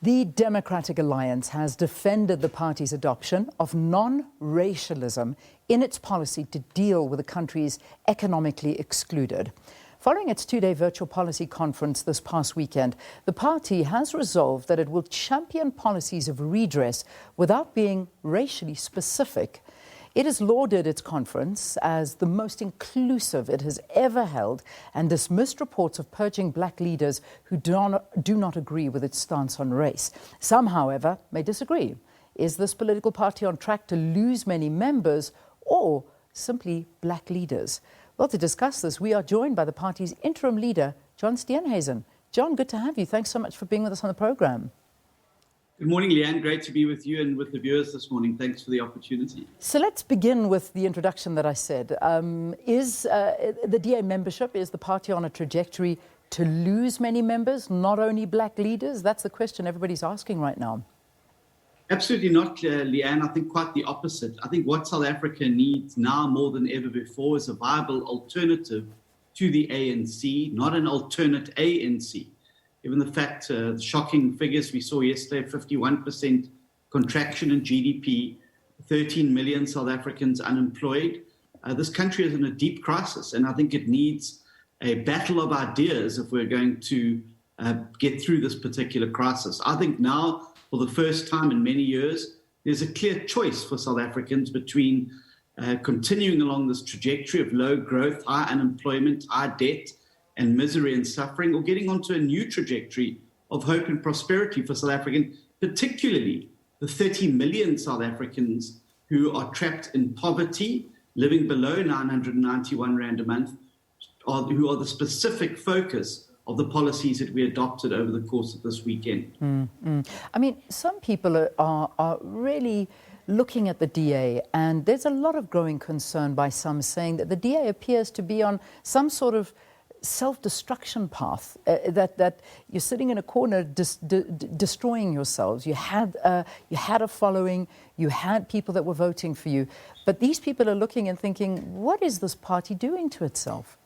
The Democratic Alliance has defended the party's adoption of non-racialism in its policy to deal with the country's economically excluded. Following its two-day virtual policy conference this past weekend, the party has resolved that it will champion policies of redress without being racially specific. It has lauded its conference as the most inclusive it has ever held and dismissed reports of purging black leaders who do not agree with its stance on race. Some, however, may disagree. Is this political party on track to lose many members or simply black leaders? Well, to discuss this, we are joined by the party's interim leader, John Steenhuisen. John, good to have you. Thanks so much for being with us on the program. Good morning, Leanne. Great to be with you and with the viewers this morning. Thanks for the opportunity. So let's begin with the introduction that I said. Is the DA membership, is the party on a trajectory to lose many members, not only black leaders? That's the question everybody's asking right now. Absolutely not, Leanne. I think quite the opposite. I think what South Africa needs now more than ever before is a viable alternative to the ANC, not an alternate ANC. Given the fact, the shocking figures we saw yesterday, 51% contraction in GDP, 13 million South Africans unemployed. This country is in a deep crisis, and I think it needs a battle of ideas if we're going to get through this particular crisis. I think now, for the first time in many years, there's a clear choice for South Africans between continuing along this trajectory of low growth, high unemployment, high debt, and misery and suffering, or getting onto a new trajectory of hope and prosperity for South Africans, particularly the 30 million South Africans who are trapped in poverty, living below 991 Rand a month, who are the specific focus of the policies that we adopted over the course of this weekend. I mean, some people are really looking at the DA, and there's a lot of growing concern by some saying that the DA appears to be on some sort of self-destruction path, that you're sitting in a corner destroying yourselves. You had a following, you had people that were voting for you, but these people are looking and thinking, what is this party doing to itself?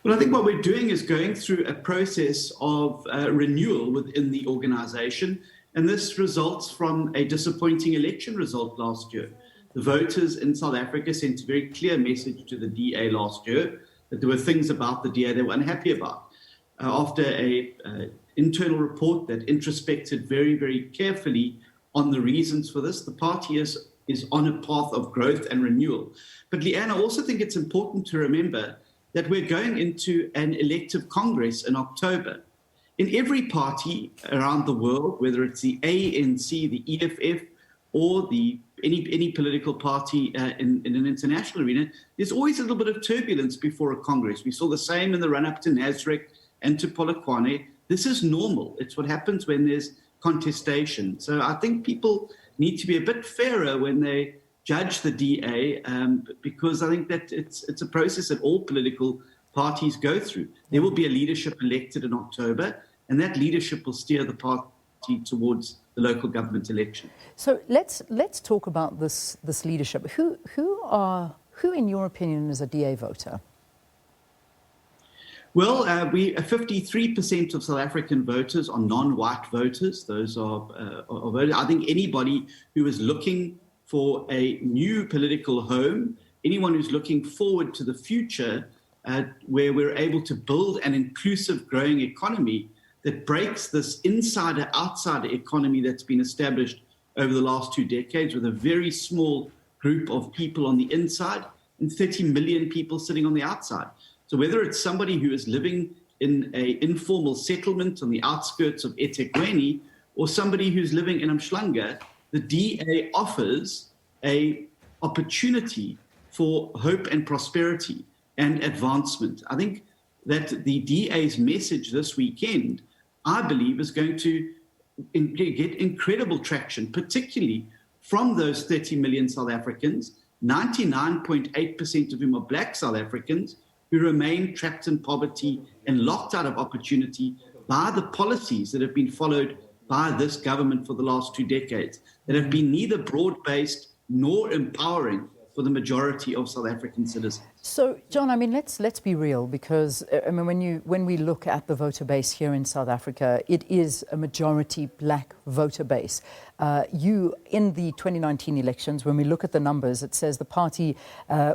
Well, I think what we're doing is going through a process of renewal within the organization, and this results from a disappointing election result last year. The voters in South Africa sent a very clear message to the DA last year that there were things about the DA they were unhappy about. After an internal report that introspected very, very carefully on the reasons for this, the party is on a path of growth and renewal. But Leanne, I also think it's important to remember that we're going into an elective Congress in October. In every party around the world, whether it's the ANC, the EFF, or any political party in an international arena, there's always a little bit of turbulence before a Congress. We saw the same in the run-up to Nasrec and to Polokwane. This is normal. It's what happens when there's contestation. So I think people need to be a bit fairer when they judge the DA, because I think that it's a process that all political parties go through. There will be a leadership elected in October, and that leadership will steer the party towards the local government election. So let's talk about this leadership. Who in your opinion is a DA voter? Well, 53% of South African voters are non-white voters. Those are voters. I think anybody who is looking for a new political home, anyone who's looking forward to the future, where we're able to build an inclusive, growing economy that breaks this insider-outsider economy that's been established over the last 2 decades with a very small group of people on the inside and 30 million people sitting on the outside. So whether it's somebody who is living in an informal settlement on the outskirts of eThekwini or somebody who's living in Umhlanga, the DA offers an opportunity for hope and prosperity and advancement. I think that the DA's message this weekend, I believe, is going to get incredible traction, particularly from those 30 million South Africans, 99.8% of whom are black South Africans, who remain trapped in poverty and locked out of opportunity by the policies that have been followed by this government for the last 2 decades, that have been neither broad-based nor empowering for the majority of South African citizens. So, John, I mean, let's be real, because I mean, when we look at the voter base here in South Africa, it is a majority black voter base. In the 2019 elections, when we look at the numbers, it says the party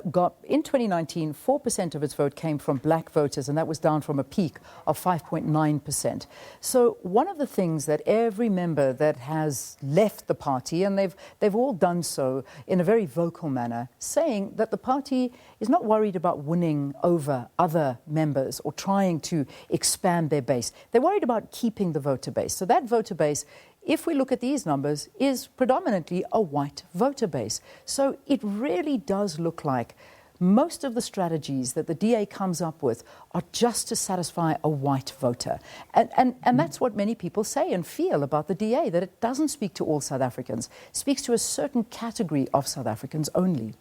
got, in 2019, 4% of its vote came from black voters, and that was down from a peak of 5.9%. So one of the things that every member that has left the party, and they've all done so in a very vocal manner, saying that the party is not worried about winning over other members or trying to expand their base. They're worried about keeping the voter base. So that voter base, if we look at these numbers, is predominantly a white voter base. So it really does look like most of the strategies that the DA comes up with are just to satisfy a white voter. And that's what many people say and feel about the DA, that it doesn't speak to all South Africans, it speaks to a certain category of South Africans only.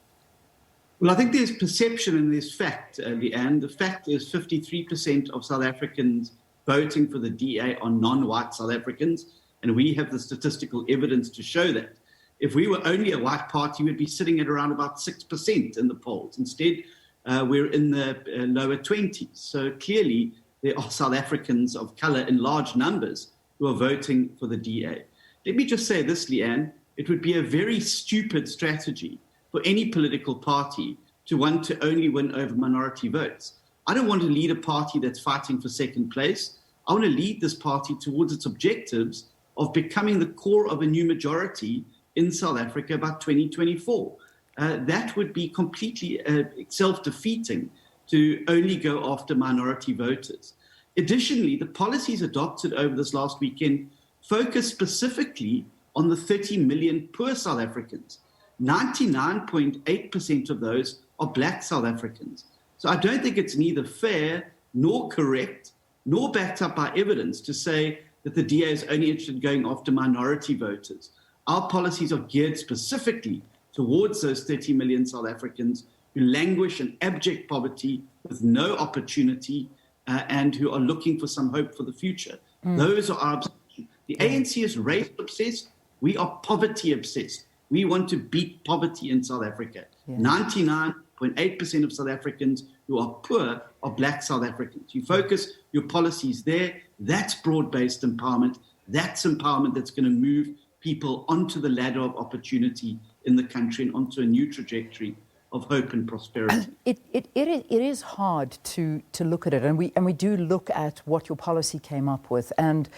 Well, I think there's perception and there's fact, Leanne. The fact is 53% of South Africans voting for the DA are non-white South Africans, and we have the statistical evidence to show that. If we were only a white party, we'd be sitting at around about 6% in the polls. Instead, we're in the lower 20s. So clearly, there are South Africans of colour in large numbers who are voting for the DA. Let me just say this, Leanne. It would be a very stupid strategy for any political party to want to only win over minority votes. I don't want to lead a party that's fighting for second place. I want to lead this party towards its objectives of becoming the core of a new majority in South Africa by 2024. That would be completely self-defeating to only go after minority voters. Additionally, the policies adopted over this last weekend focus specifically on the 30 million poor South Africans. 99.8% of those are black South Africans. So I don't think it's neither fair nor correct nor backed up by evidence to say that the DA is only interested in going after minority voters. Our policies are geared specifically towards those 30 million South Africans who languish in abject poverty with no opportunity and who are looking for some hope for the future. Those are our obsession. The ANC is race obsessed. We are poverty obsessed. We want to beat poverty in South Africa. 99.8% of South Africans who are poor are black South Africans. You focus your policies there. That's broad-based empowerment. That's empowerment that's going to move people onto the ladder of opportunity in the country and onto a new trajectory of hope and prosperity. It is hard to look at it, and we do look at what your policy came up with. And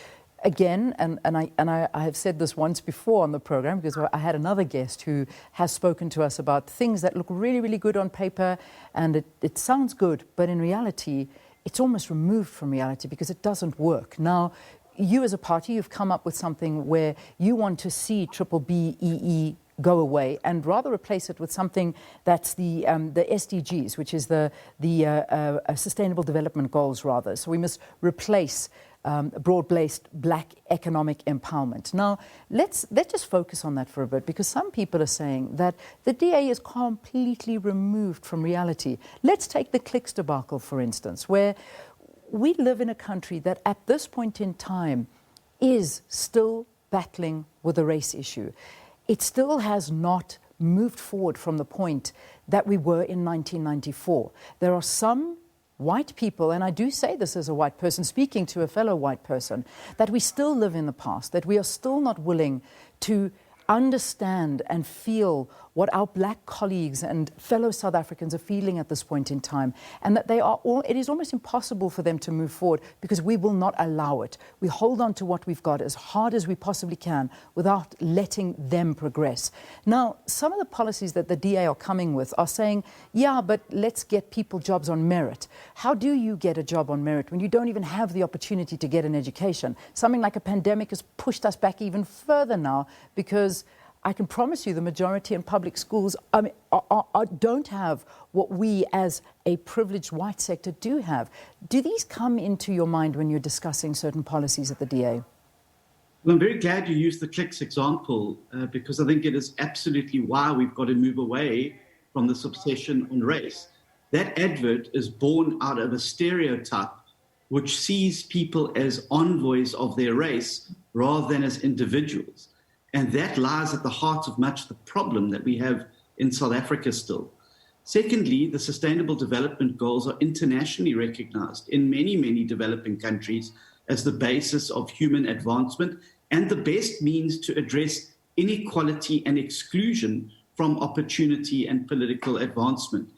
again, and I have said this once before on the program, because I had another guest who has spoken to us about things that look really, really good on paper, and it sounds good, but in reality, it's almost removed from reality because it doesn't work. Now, you as a party, you've come up with something where you want to see BBBEE go away and rather replace it with something that's the SDGs, which is the Sustainable Development Goals, rather. So we must replace broad-based black economic empowerment. Now, let's just focus on that for a bit, because some people are saying that the DA is completely removed from reality. Let's take the clicks debacle, for instance, where we live in a country that at this point in time is still battling with the race issue. It still has not moved forward from the point that we were in 1994. There are some white people, and I do say this as a white person speaking to a fellow white person, that we still live in the past, that we are still not willing to understand and feel what our black colleagues and fellow South Africans are feeling at this point in time, and that it is almost impossible for them to move forward because we will not allow it. We hold on to what we've got as hard as we possibly can without letting them progress. Now, some of the policies that the DA are coming with are saying, yeah, but let's get people jobs on merit. How do you get a job on merit when you don't even have the opportunity to get an education? Something like a pandemic has pushed us back even further now, because I can promise you the majority in public schools don't have what we as a privileged white sector do have. Do these come into your mind when you're discussing certain policies at the DA? Well, I'm very glad you used the clicks example because I think it is absolutely why we've got to move away from this obsession on race. That advert is born out of a stereotype which sees people as envoys of their race rather than as individuals. And that lies at the heart of much of the problem that we have in South Africa still. Secondly, the Sustainable Development Goals are internationally recognized in many, many developing countries as the basis of human advancement and the best means to address inequality and exclusion from opportunity and political advancement.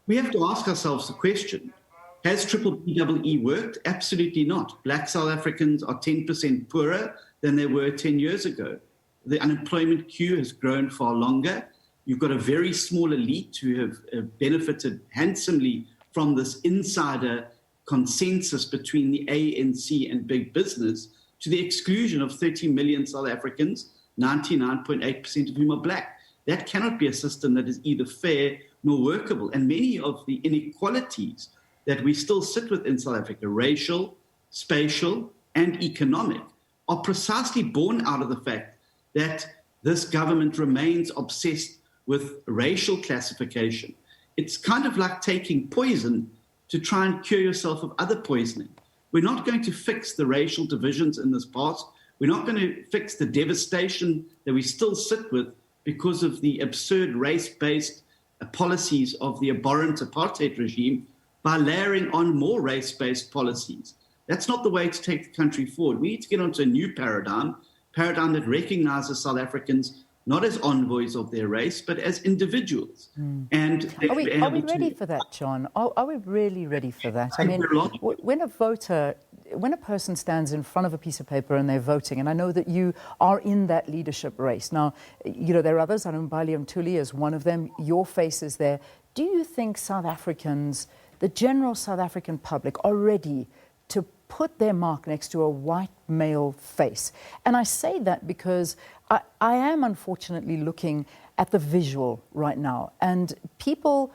We have to ask ourselves the question, has EEE worked? Absolutely not. Black South Africans are 10% poorer than they were 10 years ago. The unemployment queue has grown far longer. You've got a very small elite who have benefited handsomely from this insider consensus between the ANC and big business to the exclusion of 30 million South Africans, 99.8% of whom are black. That cannot be a system that is either fair nor workable. And many of the inequalities that we still sit with in South Africa, racial, spatial, and economic, are precisely born out of the fact that this government remains obsessed with racial classification. It's kind of like taking poison to try and cure yourself of other poisoning. We're not going to fix the racial divisions in this past. We're not going to fix the devastation that we still sit with because of the absurd race-based policies of the abhorrent apartheid regime by layering on more race-based policies. That's not the way to take the country forward. We need to get onto a new paradigm that recognizes South Africans not as envoys of their race, but as individuals. And are we ready for that, John? Are we really ready for that? I mean, when a person stands in front of a piece of paper and they're voting, and I know that you are in that leadership race. Now, you know, there are others, Anumbali Mtuli is one of them, your face is there. Do you think South Africans, the general South African public, are ready to put their mark next to a white male face? And I say that because I am unfortunately looking at the visual right now, and people,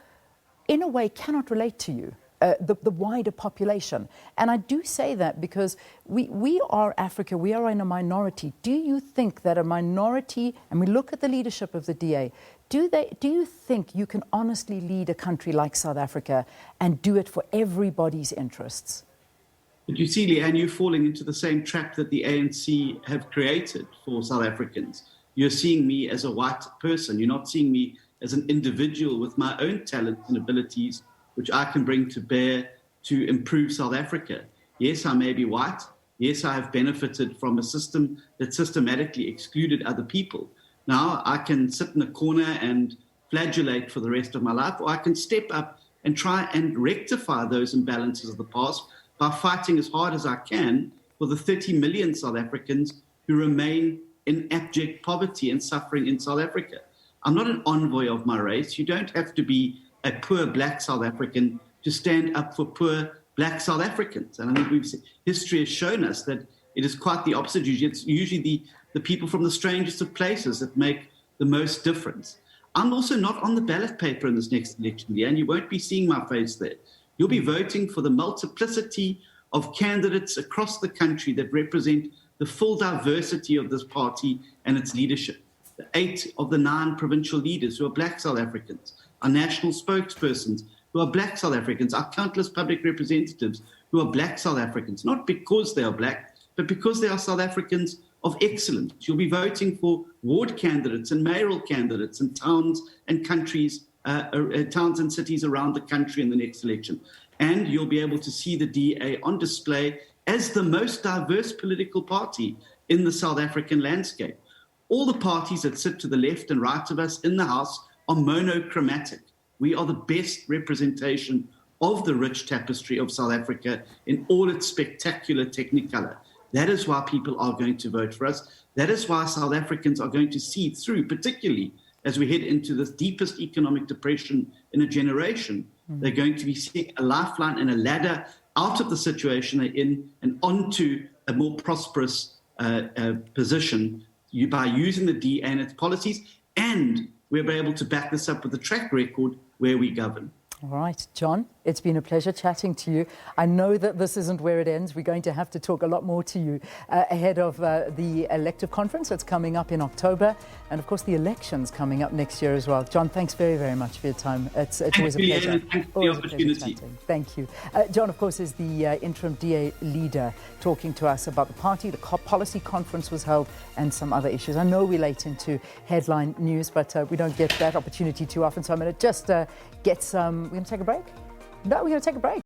in a way, cannot relate to you, the wider population. And I do say that because we are Africa, we are in a minority. Do you think that a minority, and we look at the leadership of the DA, do you think you can honestly lead a country like South Africa and do it for everybody's interests? But you see, Leanne, you're falling into the same trap that the ANC have created for South Africans. You're seeing me as a white person. You're not seeing me as an individual with my own talents and abilities, which I can bring to bear to improve South Africa. Yes, I may be white. Yes, I have benefited from a system that systematically excluded other people. Now I can sit in a corner and flagellate for the rest of my life, or I can step up and try and rectify those imbalances of the past by fighting as hard as I can for the 30 million South Africans who remain in abject poverty and suffering in South Africa. I'm not an envoy of my race. You don't have to be a poor black South African to stand up for poor black South Africans. And I think history has shown us that it is quite the opposite. It's usually the people from the strangest of places that make the most difference. I'm also not on the ballot paper in this next election, and you won't be seeing my face there. You'll be voting for the multiplicity of candidates across the country that represent the full diversity of this party and its leadership. The 8 of the 9 provincial leaders who are black South Africans, our national spokespersons who are black South Africans, our countless public representatives who are black South Africans, not because they are black, but because they are South Africans of excellence. You'll be voting for ward candidates and mayoral candidates in towns and countries, towns and cities around the country in the next election. And you'll be able to see the DA on display as the most diverse political party in the South African landscape. All the parties that sit to the left and right of us in the House are monochromatic. We are the best representation of the rich tapestry of South Africa in all its spectacular technicolor. That is why people are going to vote for us. That is why South Africans are going to see through, particularly as we head into this deepest economic depression in a generation. They're going to be seeing a lifeline and a ladder out of the situation they're in and onto a more prosperous position by using the DA and its policies, and we'll be able to back this up with a track record where we govern. All right, John. It's been a pleasure chatting to you. I know that this isn't where it ends. We're going to have to talk a lot more to you ahead of the elective conference that's coming up in October, and of course the elections coming up next year as well. John, thanks very, very much for your time. It's always a pleasure. Thanks for the opportunity. Thank you. John, of course, is the interim DA leader, talking to us about the party. The policy conference was held and some other issues. I know we're late into headline news, but we don't get that opportunity too often, so I'm going to just get some... We're going to take a break? No, we're going to take a break.